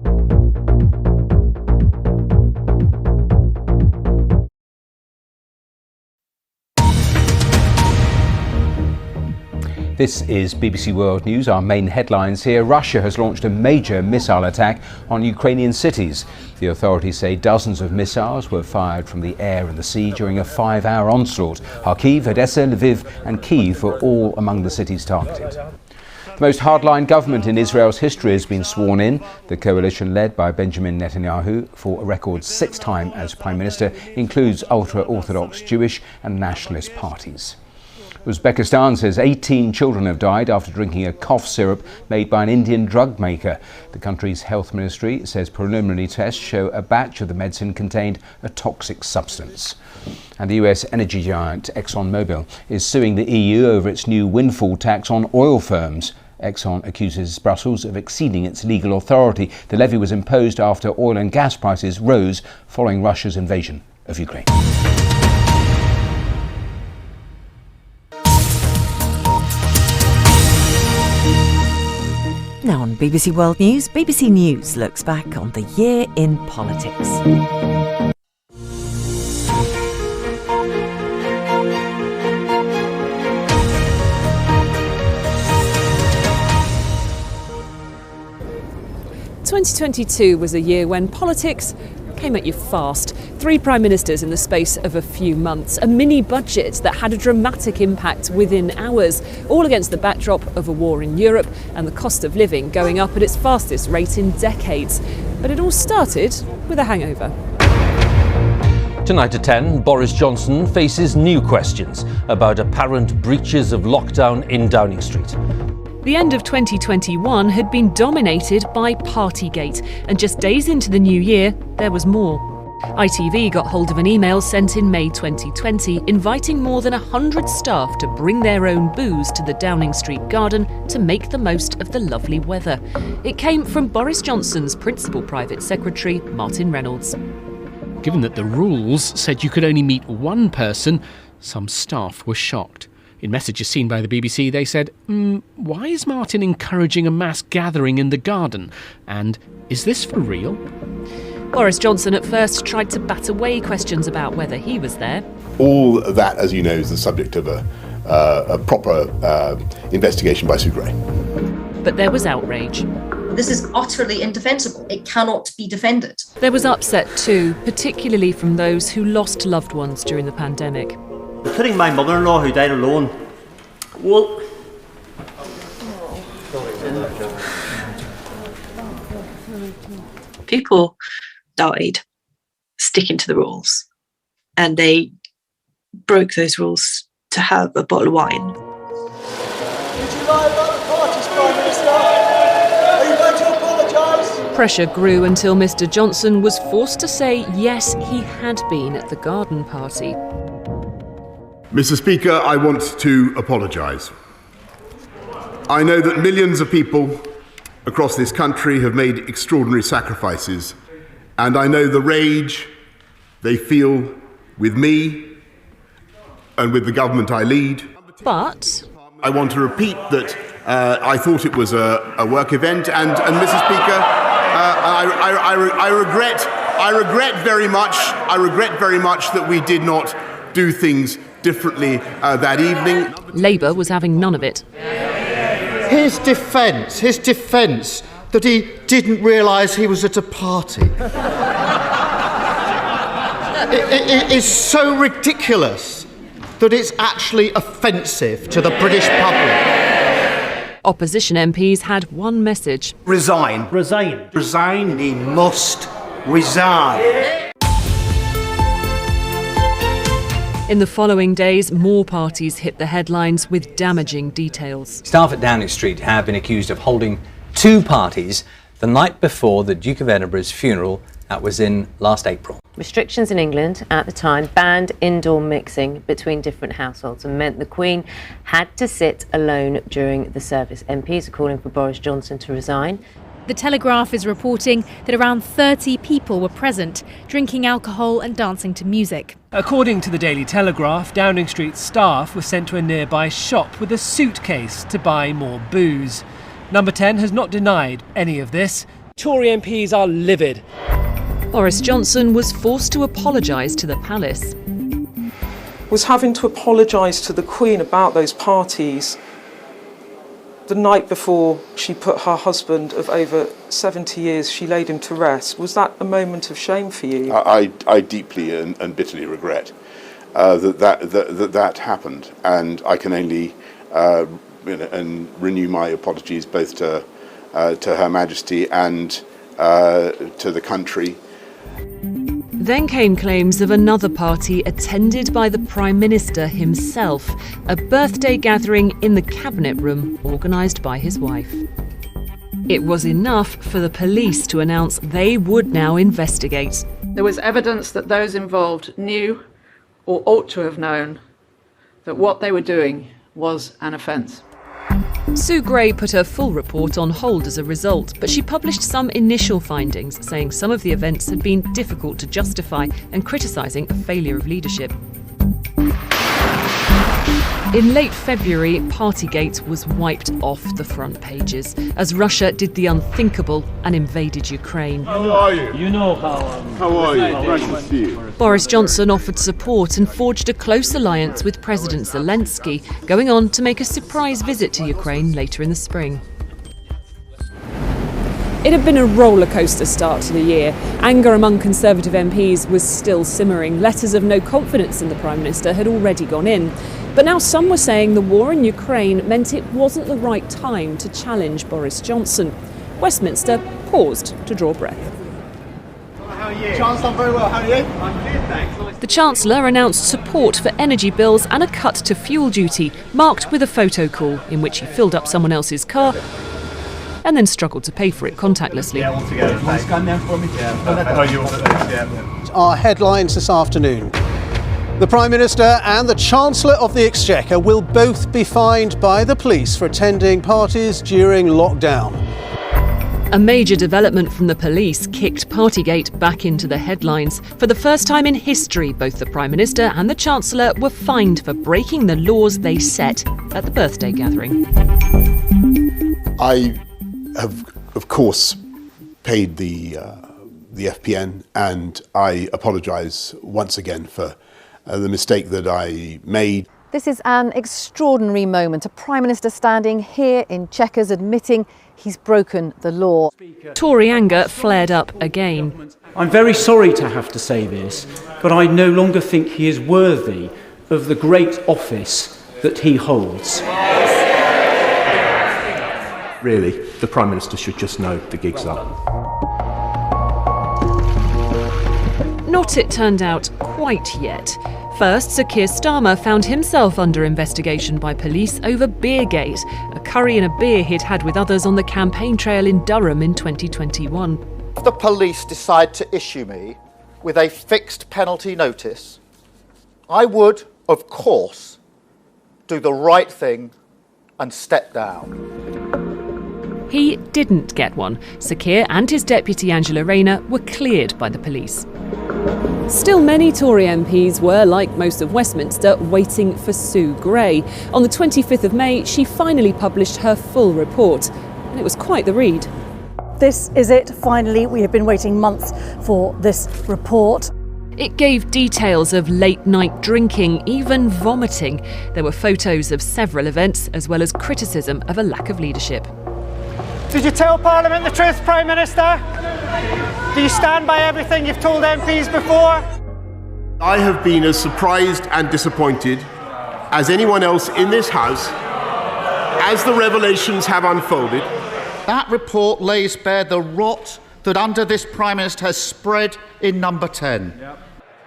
This is BBC World News. Our main headlines here. Russia has launched a major missile attack on Ukrainian cities. The authorities say dozens of missiles were fired from the air and the sea during a 5-hour onslaught. Kharkiv, Odessa, Lviv and Kyiv were all among the cities targeted. The most hardline government in Israel's history has been sworn in. The coalition led by Benjamin Netanyahu for a record 6th time as Prime Minister includes ultra-Orthodox Jewish and nationalist parties. Uzbekistan says 18 children have died after drinking a cough syrup made by an Indian drug maker. The country's health ministry says preliminary tests show a batch of the medicine contained a toxic substance. And the US energy giant ExxonMobil is suing the EU over its new windfall tax on oil firms. Exxon accuses Brussels of exceeding its legal authority. The levy was imposed after oil and gas prices rose following Russia's invasion of Ukraine. Now on BBC World News, BBC News looks back on the year in politics. "2022 was a year when politics came at you fast. 3 prime ministers in the space of a few months, a mini budget that had a dramatic impact within hours, all against the backdrop of a war in Europe and the cost of living going up at its fastest rate in decades. But it all started with a hangover. Tonight at 10, Boris Johnson faces new questions about apparent breaches of lockdown in Downing Street. The end of 2021 had been dominated by Partygate, and just days into the new year, there was more. ITV got hold of an email sent in May 2020 inviting more than 100 staff to bring their own booze to the Downing Street garden to make the most of the lovely weather. It came from Boris Johnson's principal private secretary, Martin Reynolds. Given that the rules said you could only meet one person, some staff were shocked. In messages seen by the BBC, they said, why is Martin encouraging a mass gathering in the garden? And is this for real? Boris Johnson at first tried to bat away questions about whether he was there. All of that, as you know, is the subject of a proper investigation by Sue Gray. But there was outrage. This is utterly indefensible. It cannot be defended. There was upset too, particularly from those who lost loved ones during the pandemic. Including my mother-in-law who died alone. Well, people died sticking to the rules, and they broke those rules to have a bottle of wine. Would you lie about the parties, Prime Minister? Are you going to apologise? Pressure grew until Mr. Johnson was forced to say yes, he had been at the garden party. Mr. Speaker, I want to apologise. I know that millions of people across this country have made extraordinary sacrifices, and I know the rage they feel with me and with the government I lead. But I want to repeat that I thought it was a work event, and Mr. Speaker, I regret very much that we did not do things differently that evening. Labour was having none of it. His defence that he didn't realise he was at a party. It is so ridiculous that it's actually offensive to the British public. Opposition MPs had one message. Resign. resign. Resign. He must resign. In the following days, more parties hit the headlines with damaging details. Staff at Downing Street have been accused of holding 2 parties the night before the Duke of Edinburgh's funeral. That was in last April. Restrictions in England at the time banned indoor mixing between different households and meant the Queen had to sit alone during the service. MPs are calling for Boris Johnson to resign. The Telegraph is reporting that around 30 people were present, drinking alcohol and dancing to music. According to the Daily Telegraph, Downing Street staff were sent to a nearby shop with a suitcase to buy more booze. Number 10 has not denied any of this. Tory MPs are livid. Boris Johnson was forced to apologise to the palace. Was having to apologise to the Queen about those parties the night before she put her husband of over 70 years, she laid him to rest. Was that a moment of shame for you? I deeply and bitterly regret that happened, and I can only and renew my apologies both to Her Majesty and to the country. Then came claims of another party attended by the Prime Minister himself, a birthday gathering in the Cabinet Room organised by his wife. It was enough for the police to announce they would now investigate. There was evidence that those involved knew or ought to have known that what they were doing was an offence. Sue Gray put her full report on hold as a result, but she published some initial findings, saying some of the events had been difficult to justify and criticising a failure of leadership. In late February, Partygate was wiped off the front pages as Russia did the unthinkable and invaded Ukraine. How are you? You know how are you? Nice to see you. Boris Johnson offered support and forged a close alliance with President Zelensky, going on to make a surprise visit to Ukraine later in the spring. It had been a rollercoaster start to the year. Anger among Conservative MPs was still simmering. Letters of no confidence in the Prime Minister had already gone in. But now some were saying the war in Ukraine meant it wasn't the right time to challenge Boris Johnson. Westminster paused to draw breath. How are you? Chancellor, I'm very well. How are you? I'm good, thanks. The Chancellor announced support for energy bills and a cut to fuel duty, marked with a photo call in which he filled up someone else's car and then struggled to pay for it contactlessly. Our headlines this afternoon. The Prime Minister and the Chancellor of the Exchequer will both be fined by the police for attending parties during lockdown. A major development from the police kicked Partygate back into the headlines. For the first time in history, both the Prime Minister and the Chancellor were fined for breaking the laws they set at the birthday gathering. I have, of course, paid the FPN, and I apologise once again for the mistake that I made. This is an extraordinary moment. A Prime Minister standing here in Chequers admitting he's broken the law. Tory anger flared up again. I'm very sorry to have to say this, but I no longer think he is worthy of the great office that he holds. Really, the Prime Minister should just know the gig's up. Not, it turned out, quite yet. First, Sir Keir Starmer found himself under investigation by police over Beergate, a curry and a beer he'd had with others on the campaign trail in Durham in 2021. If the police decide to issue me with a fixed penalty notice, I would, of course, do the right thing and step down. He didn't get one. Sir Keir and his deputy Angela Rayner were cleared by the police. Still, many Tory MPs were, like most of Westminster, waiting for Sue Gray. On the 25th of May, she finally published her full report, and it was quite the read. This is it, finally. We have been waiting months for this report. It gave details of late-night drinking, even vomiting. There were photos of several events, as well as criticism of a lack of leadership. Did you tell Parliament the truth, Prime Minister? Do you stand by everything you've told MPs before? I have been as surprised and disappointed as anyone else in this House as the revelations have unfolded. That report lays bare the rot that under this Prime Minister has spread in Number 10.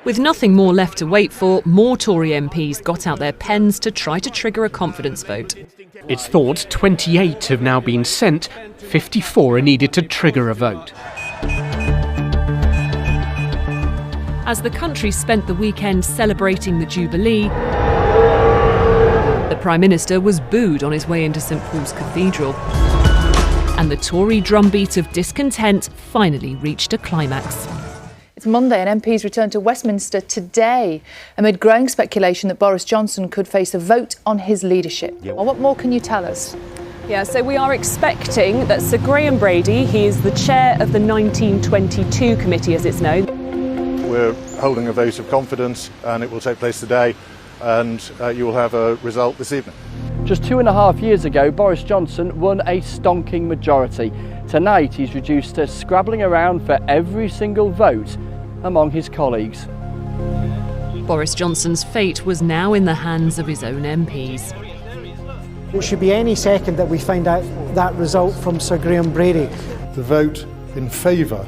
With nothing more left to wait for, more Tory MPs got out their pens to try to trigger a confidence vote. It's thought 28 have now been sent, 54 are needed to trigger a vote. As the country spent the weekend celebrating the Jubilee, the Prime Minister was booed on his way into St Paul's Cathedral. And the Tory drumbeat of discontent finally reached a climax. It's Monday and MPs returned to Westminster today amid growing speculation that Boris Johnson could face a vote on his leadership. Well, what more can you tell us? Yeah, so we are expecting that Sir Graham Brady, he is the chair of the 1922 committee, as it's known. We're holding a vote of confidence and it will take place today, and you will have a result this evening. Just 2.5 years ago, Boris Johnson won a stonking majority. Tonight, he's reduced to scrabbling around for every single vote among his colleagues. Boris Johnson's fate was now in the hands of his own MPs. It should be any second that we find out that result from Sir Graham Brady. The vote in favour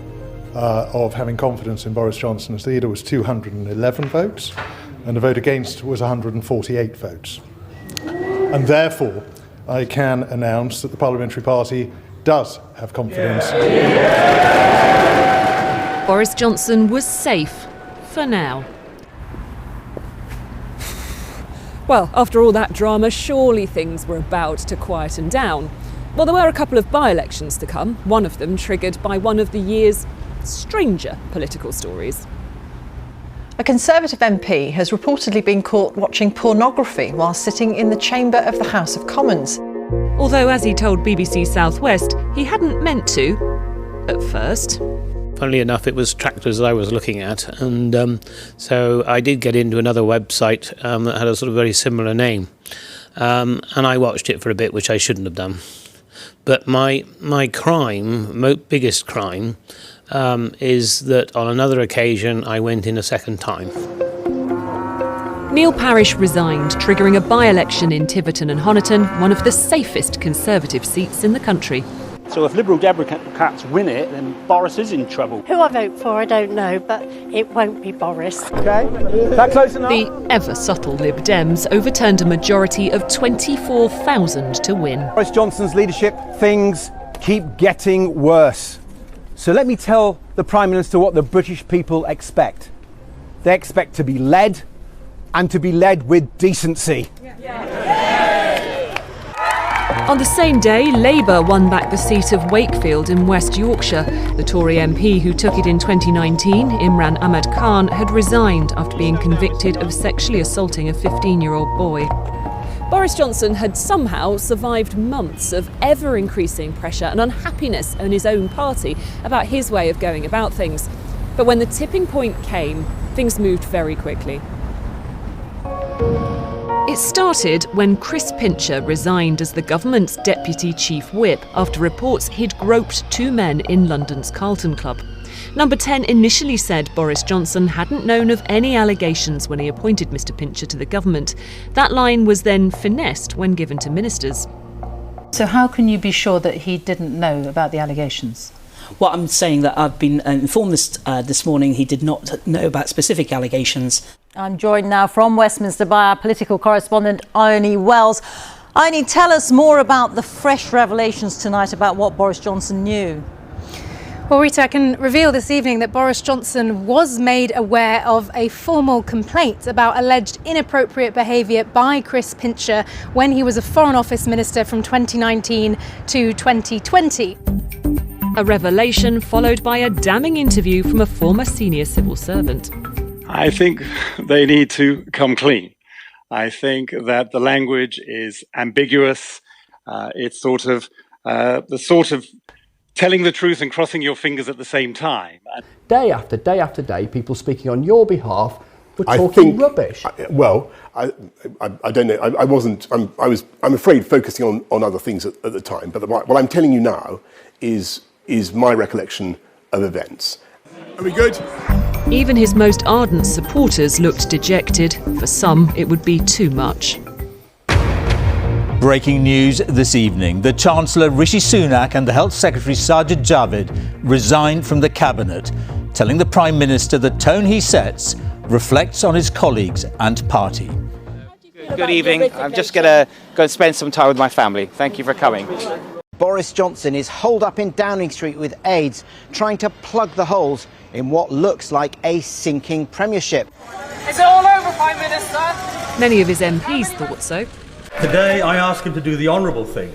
of having confidence in Boris Johnson as leader was 211 votes, and the vote against was 148 votes. And therefore, I can announce that the Parliamentary Party does have confidence. Boris Johnson was safe for now. Well, after all that drama, surely things were about to quieten down. Well, there were a couple of by-elections to come, one of them triggered by one of the year's stranger political stories. A Conservative MP has reportedly been caught watching pornography while sitting in the chamber of the House of Commons. Although, as he told BBC South West, he hadn't meant to at first. Funnily enough, it was tractors I was looking at, and so I did get into another website that had a sort of very similar name, and I watched it for a bit, which I shouldn't have done. But my biggest crime, is that on another occasion I went in a second time. Neil Parish resigned, triggering a by-election in Tiverton and Honiton, one of the safest Conservative seats in the country. So if Liberal Democrats win it, then Boris is in trouble. Who I vote for, I don't know, but it won't be Boris. OK, that close enough? The ever-subtle Lib Dems overturned a majority of 24,000 to win. Boris Johnson's leadership, things keep getting worse. So let me tell the Prime Minister what the British people expect. They expect to be led, and to be led with decency. On the same day, Labour won back the seat of Wakefield in West Yorkshire. The Tory MP who took it in 2019, Imran Ahmad Khan, had resigned after being convicted of sexually assaulting a 15-year-old boy. Boris Johnson had somehow survived months of ever-increasing pressure and unhappiness in his own party about his way of going about things. But when the tipping point came, things moved very quickly. It started when Chris Pincher resigned as the government's deputy chief whip after reports he'd groped two men in London's Carlton Club. Number 10 initially said Boris Johnson hadn't known of any allegations when he appointed Mr Pincher to the government. That line was then finessed when given to ministers. So how can you be sure that he didn't know about the allegations? Well, I'm saying that I've been informed this morning he did not know about specific allegations. I'm joined now from Westminster by our political correspondent, Ione Wells. Ione, tell us more about the fresh revelations tonight about what Boris Johnson knew. Well, Rita, I can reveal this evening that Boris Johnson was made aware of a formal complaint about alleged inappropriate behaviour by Chris Pincher when he was a Foreign Office Minister from 2019 to 2020. A revelation followed by a damning interview from a former senior civil servant. I think they need to come clean. I think that the language is ambiguous. It's sort of telling the truth and crossing your fingers at the same time. Day after day after day, people speaking on your behalf were talking rubbish. I don't know. I wasn't. I'm afraid focusing on other things at the time. But what I'm telling you now is my recollection of events. Are we good? Even his most ardent supporters looked dejected. For some, it would be too much. Breaking news this evening. The Chancellor Rishi Sunak and the Health Secretary Sajid Javid resigned from the Cabinet, telling the Prime Minister the tone he sets reflects on his colleagues and party. Good evening. I'm just going to go and spend some time with my family. Thank you for coming. Boris Johnson is holed up in Downing Street with aides, trying to plug the holes in what looks like a sinking premiership. Is it all over, Prime Minister? Many of his MPs thought so. Today I ask him to do the honourable thing,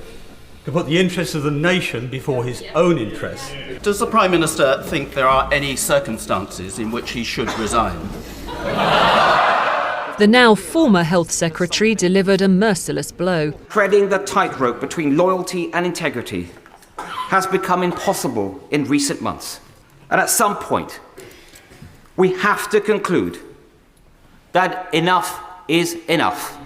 to put the interests of the nation before his own interests. Does the Prime Minister think there are any circumstances in which he should resign? The now former Health Secretary delivered a merciless blow. Treading the tightrope between loyalty and integrity has become impossible in recent months. And at some point, we have to conclude that enough is enough.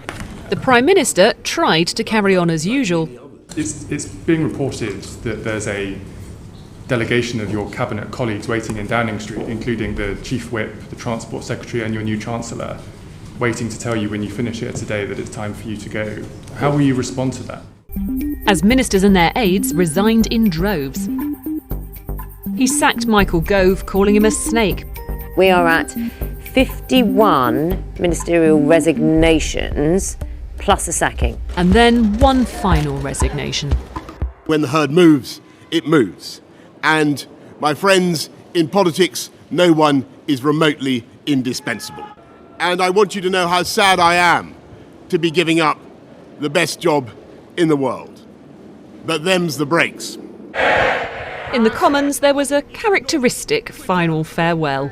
The Prime Minister tried to carry on as usual. It's being reported that there's a delegation of your cabinet colleagues waiting in Downing Street, including the Chief Whip, the Transport Secretary and your new Chancellor, waiting to tell you when you finish here today that it's time for you to go. How will you respond to that? As ministers and their aides resigned in droves. He sacked Michael Gove, calling him a snake. We are at 51 ministerial resignations plus a sacking. And then one final resignation. When the herd moves, it moves. And, my friends, in politics, no one is remotely indispensable. And I want you to know how sad I am to be giving up the best job in the world. But them's the breaks. In the Commons, there was a characteristic final farewell.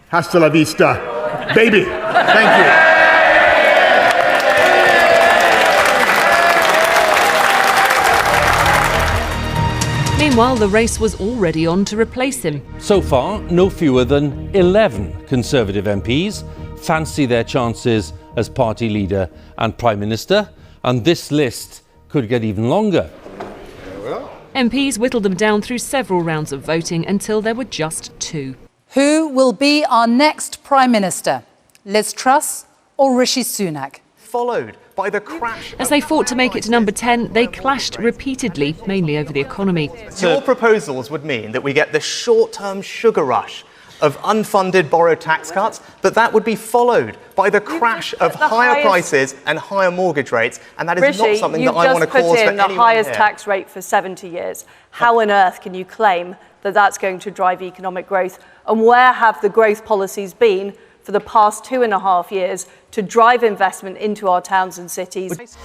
Hasta la vista, baby. Thank you. Meanwhile, the race was already on to replace him. So far, no fewer than 11 Conservative MPs fancy their chances as party leader and Prime Minister, and this list could get even longer. MPs whittled them down through several rounds of voting until there were just 2. Who will be our next Prime Minister? Liz Truss or Rishi Sunak? Followed by the crash. As they fought to make it to number 10, they clashed repeatedly, mainly over the economy. Your proposals would mean that we get the short-term sugar rush of unfunded borrowed tax cuts, but that would be followed by the crash of higher prices and higher mortgage rates, and that is not something that I want to cause for anyone here. You've just put in the highest tax rate for 70 years. How on earth can you claim that that's going to drive economic growth? And where have the growth policies been for the past 2.5 years to drive investment into our towns and cities?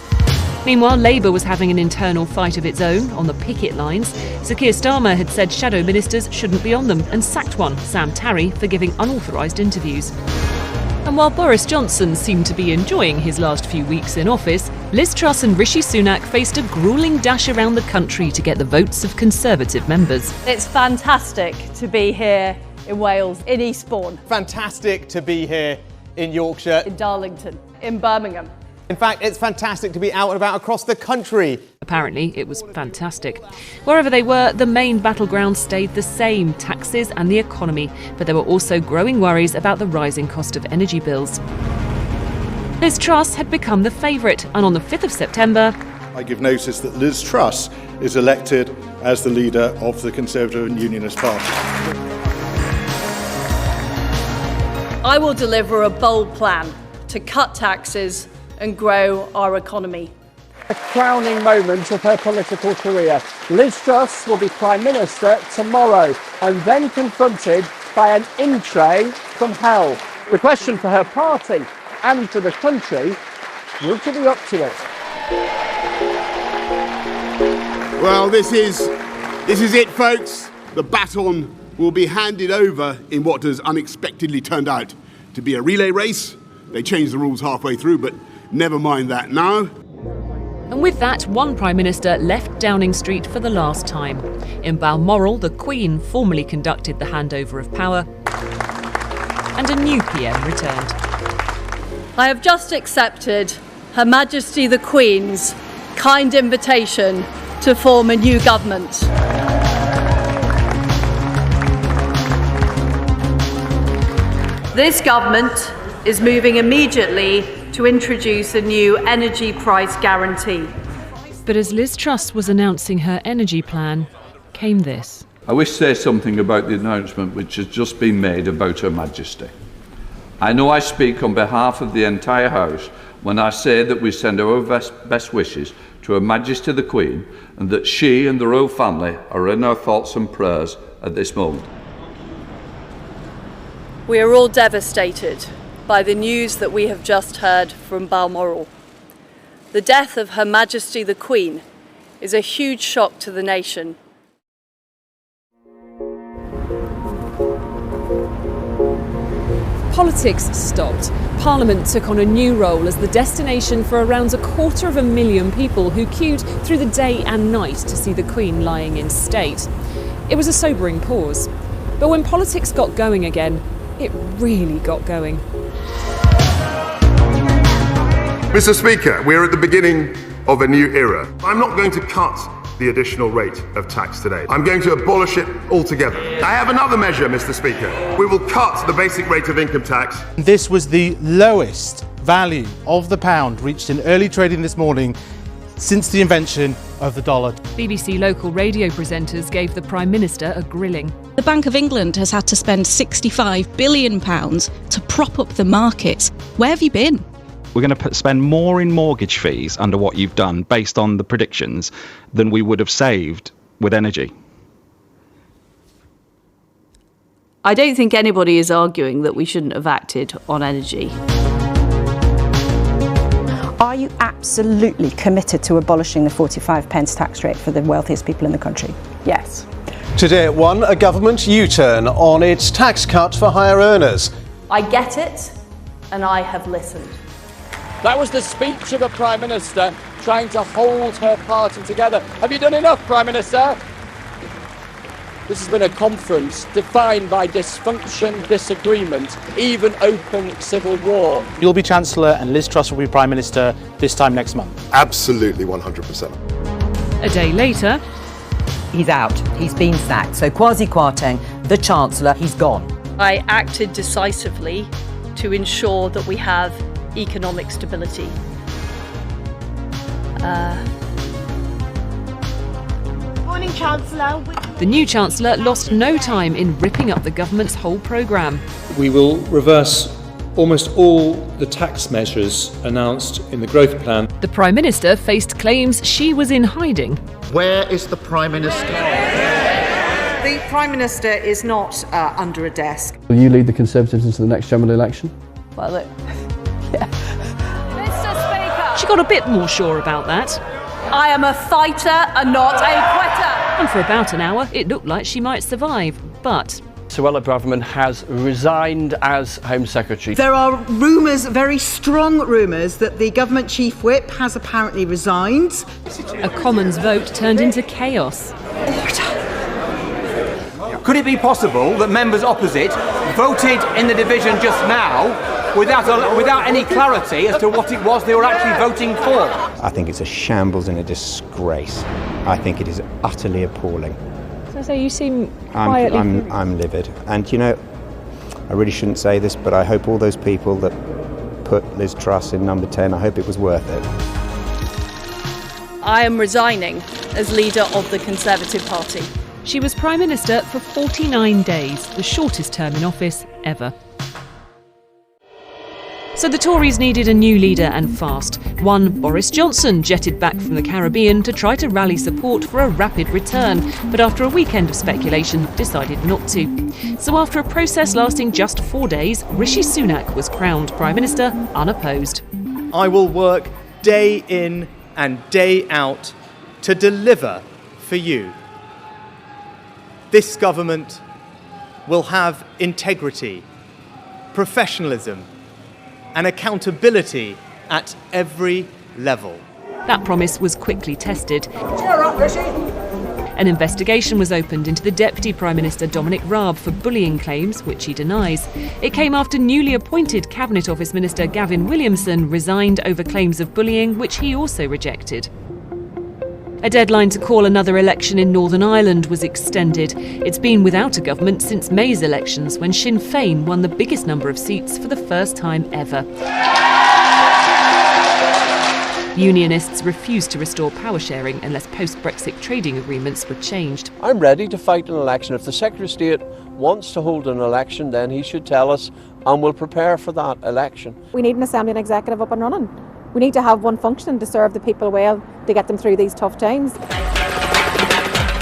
Meanwhile, Labour was having an internal fight of its own on the picket lines. Sir Keir Starmer had said shadow ministers shouldn't be on them and sacked one, Sam Tarry, for giving unauthorised interviews. And while Boris Johnson seemed to be enjoying his last few weeks in office, Liz Truss and Rishi Sunak faced a gruelling dash around the country to get the votes of Conservative members. It's fantastic to be here in Wales, in Eastbourne. Fantastic to be here in Yorkshire. In Darlington, in Birmingham. In fact, it's fantastic to be out and about across the country. Apparently, it was fantastic. Wherever they were, the main battleground stayed the same, taxes and the economy. But there were also growing worries about the rising cost of energy bills. Liz Truss had become the favourite, and on the 5th of September, I give notice that Liz Truss is elected as the leader of the Conservative and Unionist Party. I will deliver a bold plan to cut taxes and grow our economy. A crowning moment of her political career. Liz Truss will be Prime Minister tomorrow and then confronted by an in-tray from hell. The question for her party and for the country, will she be up to it? Well, this is it, folks. The baton will be handed over in what has unexpectedly turned out to be a relay race. They changed the rules halfway through, but never mind that now. And with that, one Prime Minister left Downing Street for the last time. In Balmoral, the Queen formally conducted the handover of power, and a new PM returned. I have just accepted Her Majesty the Queen's kind invitation to form a new government. This government is moving immediately to introduce a new energy price guarantee. But as Liz Truss was announcing her energy plan, came this. I wish to say something about the announcement which has just been made about Her Majesty. I know I speak on behalf of the entire House when I say that we send our best wishes to Her Majesty the Queen, and that she and the royal family are in our thoughts and prayers at this moment. We are all devastated by the news that we have just heard from Balmoral. The death of Her Majesty the Queen is a huge shock to the nation. politics stopped. Parliament took on a new role as the destination for around 250,000 people who queued through the day and night to see the Queen lying in state. It was a sobering pause. But when politics got going again, it really got going. Mr. Speaker, we're at the beginning of a new era. I'm not going to cut the additional rate of tax today. I'm going to abolish it altogether. I have another measure, Mr. Speaker. We will cut the basic rate of income tax. This was the lowest value of the pound reached in early trading this morning since the invention of the dollar. BBC local radio presenters gave the Prime Minister a grilling. The Bank of England has had to spend £65 billion to prop up the markets. Where have you been? We're going to spend more in mortgage fees under what you've done based on the predictions than we would have saved with energy. I don't think anybody is arguing that we shouldn't have acted on energy. Are you absolutely committed to abolishing the 45p tax rate for the wealthiest people in the country? Yes. Today at 1, a government U-turn on its tax cut for higher earners. I get it, and I have listened. That was the speech of a Prime Minister trying to hold her party together. Have you done enough, Prime Minister? This has been a conference defined by dysfunction, disagreement, even open civil war. You'll be Chancellor and Liz Truss will be Prime Minister this time next month. Absolutely 100%. A day later, he's out. He's been sacked. So Kwasi Kwarteng, the Chancellor, he's gone. I acted decisively to ensure that we have economic stability. Morning, Chancellor. The new Chancellor lost no time in ripping up the government's whole programme. We will reverse almost all the tax measures announced in the growth plan. The Prime Minister faced claims she was in hiding. Where is the Prime Minister? The Prime Minister is not under a desk. Will you lead the Conservatives into the next general election? Well, look. She got a bit more sure about that. I am a fighter and not a quitter. And for about an hour, it looked like she might survive. But Suella Braverman has resigned as Home Secretary. There are rumours, very strong rumours, that the government chief whip has apparently resigned. A Commons vote turned into chaos. Could it be possible that members opposite voted in the division just now without any clarity as to what it was they were actually voting for? I think it's a shambles and a disgrace. I think it is utterly appalling. So you seem quietly... I'm livid. And you know, I really shouldn't say this, but I hope all those people that put Liz Truss in number 10, I hope it was worth it. I am resigning as leader of the Conservative Party. She was Prime Minister for 49 days, the shortest term in office ever. So the Tories needed a new leader and fast. One Boris Johnson jetted back from the Caribbean to try to rally support for a rapid return, but after a weekend of speculation, decided not to. So after a process lasting just 4 days, Rishi Sunak was crowned Prime Minister unopposed. I will work day in and day out to deliver for you. This government will have integrity, professionalism, and accountability at every level. That promise was quickly tested. Cheer up, Rishi! An investigation was opened into the Deputy Prime Minister Dominic Raab for bullying claims, which he denies. It came after newly appointed Cabinet Office Minister Gavin Williamson resigned over claims of bullying, which he also rejected. A deadline to call another election in Northern Ireland was extended. It's been without a government since May's elections, when Sinn Féin won the biggest number of seats for the first time ever. Unionists refused to restore power sharing unless post-Brexit trading agreements were changed. I'm ready to fight an election. If the Secretary of State wants to hold an election, then he should tell us and we'll prepare for that election. We need an Assembly and Executive up and running. We need to have one function to serve the people well, to get them through these tough times.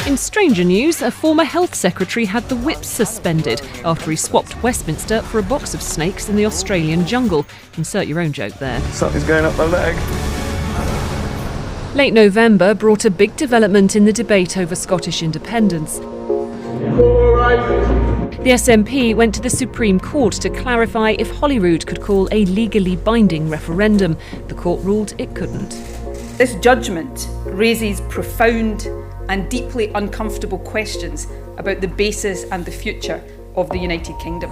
In stranger news, a former health secretary had the whip suspended after he swapped Westminster for a box of snakes in the Australian jungle. Insert your own joke there. Something's going up my leg. Late November brought a big development in the debate over Scottish independence. The SNP went to the Supreme Court to clarify if Holyrood could call a legally binding referendum. The court ruled it couldn't. This judgment raises profound and deeply uncomfortable questions about the basis and the future of the United Kingdom.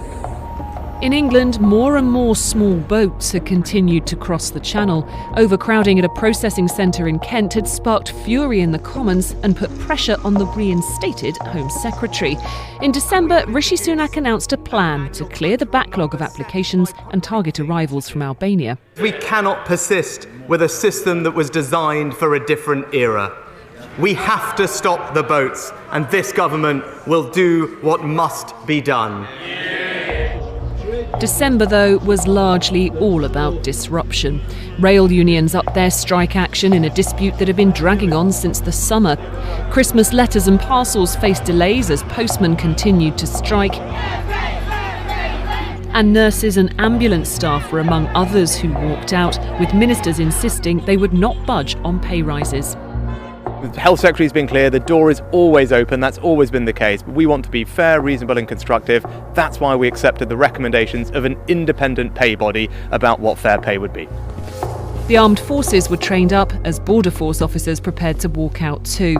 In England, more and more small boats had continued to cross the Channel. Overcrowding at a processing centre in Kent had sparked fury in the Commons and put pressure on the reinstated Home Secretary. In December, Rishi Sunak announced a plan to clear the backlog of applications and target arrivals from Albania. We cannot persist with a system that was designed for a different era. We have to stop the boats, and this government will do what must be done. December, though, was largely all about disruption. Rail unions upped their strike action in a dispute that had been dragging on since the summer. Christmas letters and parcels faced delays as postmen continued to strike. And nurses and ambulance staff were among others who walked out, with ministers insisting they would not budge on pay rises. The Health Secretary's been clear, the door is always open, that's always been the case, but we want to be fair, reasonable and constructive. That's why we accepted the recommendations of an independent pay body about what fair pay would be. The armed forces were trained up as Border Force officers prepared to walk out too.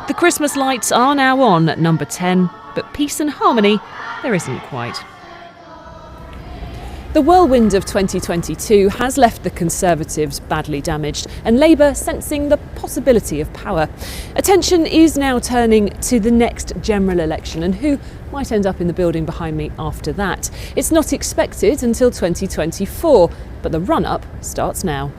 The Christmas lights are now on at number 10, but peace and harmony, there isn't quite. The whirlwind of 2022 has left the Conservatives badly damaged and Labour sensing the possibility of power. Attention is now turning to the next general election and who might end up in the building behind me after that. It's not expected until 2024, but the run-up starts now.